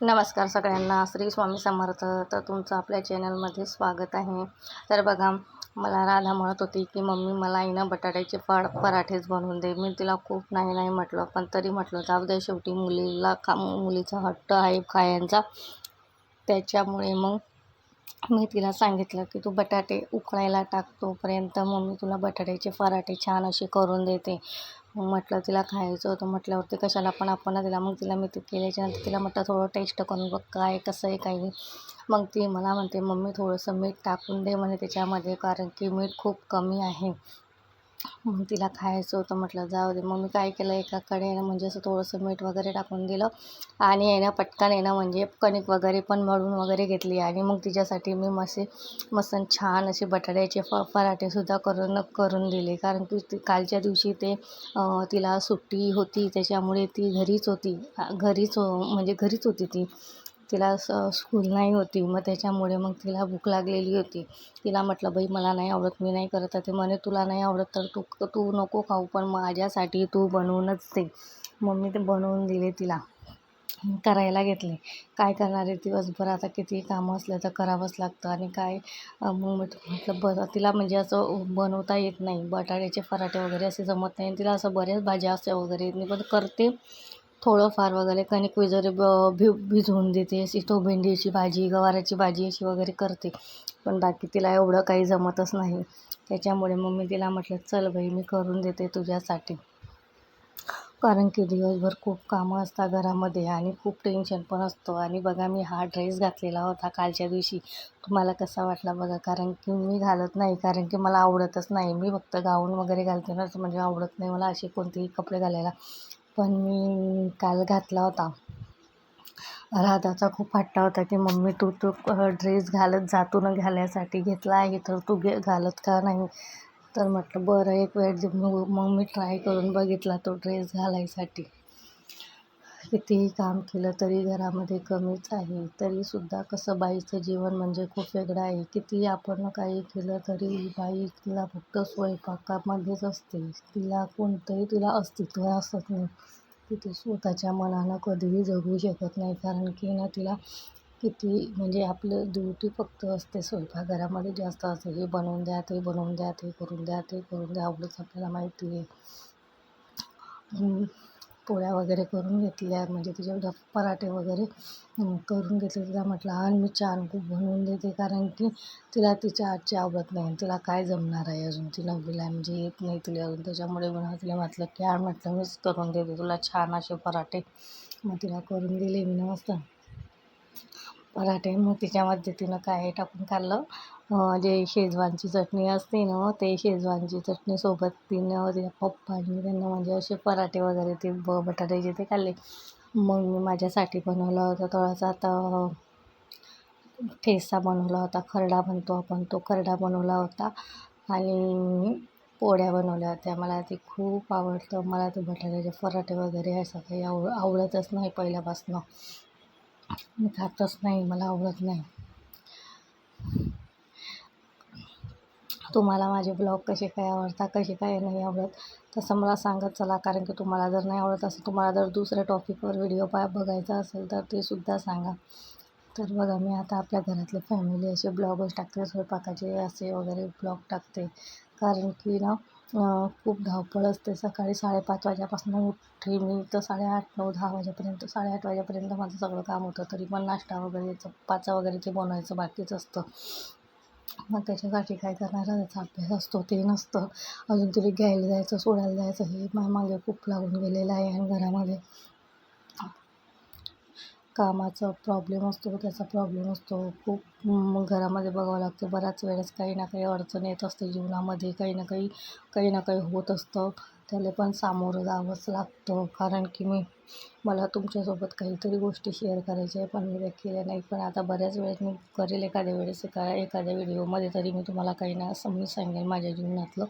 नमस्कार सगळ्यांना, श्री स्वामी समर्थ. तर तुमचं आपल्या चॅनलमध्ये स्वागत आहे. तर बघा, मला राधा म्हणत होती की मम्मी मला आहे ना बटाट्याचे पराठेच बनवून दे. मी तिला खूप नाही नाही म्हटलं, पण तरी म्हटलं जाऊ दे, शेवटी मुलीचा हट्ट आहे खायचा. त्याच्यामुळे मग मी तिला सांगितलं की तू बटाटे उकळायला टाक, तोपर्यंत मम्मी तुला बटाट्याचे पराठे छान असे करून देते. मग म्हटलं तिला खायचं होतं म्हटल्यावरती कशाला पण आपण ना तिला मी ते केल्याच्यानंतर तिला म्हटलं थोडं टेस्ट करून बघ काय कसं आहे काय नाही. मग ती मला म्हणते मम्मी थोडंसं मीठ टाकून दे म्हणे त्याच्यामध्ये, कारण की मीठ खूप कमी आहे. मग तिला खायचं होतं म्हटलं जाऊ दे. मग मी काय केलं, एका कढईनं म्हणजे असं थोडंसं मीठ वगैरे टाकून दिलं आणि आहे ना पटकन आहे ना म्हणजे कणिक वगैरे पण मळून वगैरे घेतली आणि मग तिच्यासाठी मी मस्त छान असे बटाट्याचे पराठेसुद्धा करून दिले. कारण की कालच्या दिवशी तिला सुट्टी होती, त्याच्यामुळे ती घरीच होती. म्हणजे घरीच होती ती. तिला स्कूल नाही होती. मग त्याच्यामुळे मग तिला भूक लागलेली होती. तिला म्हटलं बाई मला नाही आवडत, मी नाही करत. तर ते म्हणे तुला नाही आवडत तर तू नको खाऊ, पण माझ्यासाठी तू बनवूनच दे. मग मी ते बनवून दिले तिला. करायला घेतले. काय करणार आहे, दिवसभर आता किती कामं असलं तर करावंच लागतं. आणि काय मग मी म्हटलं बरं, तिला म्हणजे असं बनवता येत नाही, बटाट्याचे पराठे वगैरे असे जमत नाही. तिला असं बऱ्याच भाज्या असं वगैरे येत नाही, पण करते थोडंफार वगैरे. कणिक वगैरे भिजवून देते, अशी भेंडीची भाजी, गवाराची भाजी अशी वगैरे करते. पण बाकी तिला एवढं काही जमतच नाही. त्याच्यामुळे मग मी तिला म्हटलं चल बाई मी करून देते तुझ्यासाठी. कारण की दिवसभर खूप कामं असतात घरामध्ये आणि खूप टेन्शन पण असतं. आणि बघा, मी हा ड्रेस घातलेला होता कालच्या दिवशी. तुम्हाला कसा वाटला बघा. कारण की मी घालत नाही, कारण की मला आवडतच नाही. मी फक्त गाऊन वगैरे घालते ना, म्हणजे आवडत नाही मला असे कोणतेही कपडे घालायला. पण मी काल घातला होता. राधाचा खूप हट्ट होता की मम्मी तू ड्रेस घालत जा, तू न घालायसाठी घेतला आहे तर तू घालत का नाही. तर म्हटलं बरं एक वेळ मग मी ट्राय करून बघितला तो ड्रेस घालायसाठी. कितीही काम केलं तरी घरामध्ये कमीच आहे. तरीसुद्धा कसं बाईचं जीवन म्हणजे खूप वेगळं आहे. कितीही आपण काही केलं तरी बाईला फक्त स्वयंपाकामध्येच असते. तिला अस्तित्व असत नाही. ती स्वतःच्या मनानं कधीही जगू शकत नाही. कारण की ना तिला किती म्हणजे आपलं ड्युटी फक्त असते स्वयंपाकघरामध्ये जास्त असते. हे बनवून द्या, ते बनवून द्या, ते करून द्या, ते करून द्या, एवढंच आपल्याला माहिती आहे. पोळ्या वगैरे करून घेतल्या, म्हणजे तिच्या पराठे वगैरे करून घेतले. तिला म्हटलं आणि मी छान खूप बनवून देते, कारण की तिच्या हातची आवडत नाही. तिला काय जमणार आहे अजून, ती नववीला म्हणजे येत नाही तिला अजून. त्याच्यामुळे तिला म्हटलं की म्हटलं मीच करून देते तुला छान असे पराठे. मग तिला करून दिले मी मस्त पराठे. मग तिच्यामध्ये तिनं काय टाकून खाल्लं, जे शेजवानची चटणी असते ना, ते शेजवानची चटणीसोबत तिच्या पप्पांनी त्यांना म्हणजे असे पराठे वगैरे ते बटाट्याचे ते खाल्ले. मग मी माझ्यासाठी बनवला होता थोडासा आता ठेचा बनवला होता, खरडा म्हणतो आपण, तो खरडा बनवला होता. आणि पोळ्या बनवल्या होत्या. मला ते खूप आवडतं. मला ते बटाट्याचे पराठे वगैरे असं काही आवडतच नाही पहिल्यापासून. मी खातच नाही, मला आवडत नाही. तुम्हाला माझे ब्लॉग कसे काय आवडतात, कसे काय नाही आवडत, तसं मला सांगत चला. कारण की तुम्हाला जर नाही आवडत असं, तुम्हाला जर दुसऱ्या टॉपिकवर व्हिडिओ बघायचा असेल तर ते सुद्धा सांगा. तर बघा, मी आता आपल्या घरातले फॅमिली असे ब्लॉगच टाकते, स्वयंपाकाचे असे वगैरे ब्लॉग टाकते. कारण की ना खूप धावपळ असते. सकाळी 5:30 वाजेपासून उठते मी तर 8:30, 9, 10 वाजेपर्यंत, 8:30 वाजेपर्यंत माझं सगळं काम होतं. तरी पण नाश्ता वगैरे चपात्या वगैरे ते बनवायचं बाकीच असतं. मग त्याच्यासाठी काय करणार, त्याचा अभ्यास असतो, ते नसतं. अजून तरी घ्यायला जायचं, सोडायला जायचं, हे मागे खूप लागून गेलेलं आहे. आणि घरामध्ये कामाचा प्रॉब्लेम असतो, त्याचा प्रॉब्लेम असतो खूप. मग घरामध्ये बघावं लागतं. बऱ्याच वेळेस काही ना काही अडचण येत असते जीवनामध्ये, काही ना काही होत असतं. त्याला पण सामोरं जावंच लागतं. कारण की मला तुमच्यासोबत काहीतरी गोष्टी शेअर करायच्या आहे, पण मी त्या केल्या नाही. पण आता बऱ्याच वेळेस मी करेल, एखाद्या वेळेस एखाद्या व्हिडिओमध्ये तरी मी तुम्हाला काही ना असं मी सांगेन माझ्या जीवनातलं.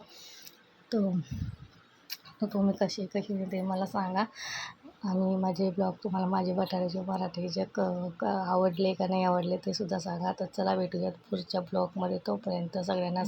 तर तुम्ही कसे ते मला सांगा. आणि माझे ब्लॉग तुम्हाला, माझे बटाट्याचे पराठे जे आवडले का नाही आवडले ते सुद्धा सांगा. तर चला भेटूयात पुढच्या ब्लॉगमध्ये. तोपर्यंत सगळ्यांना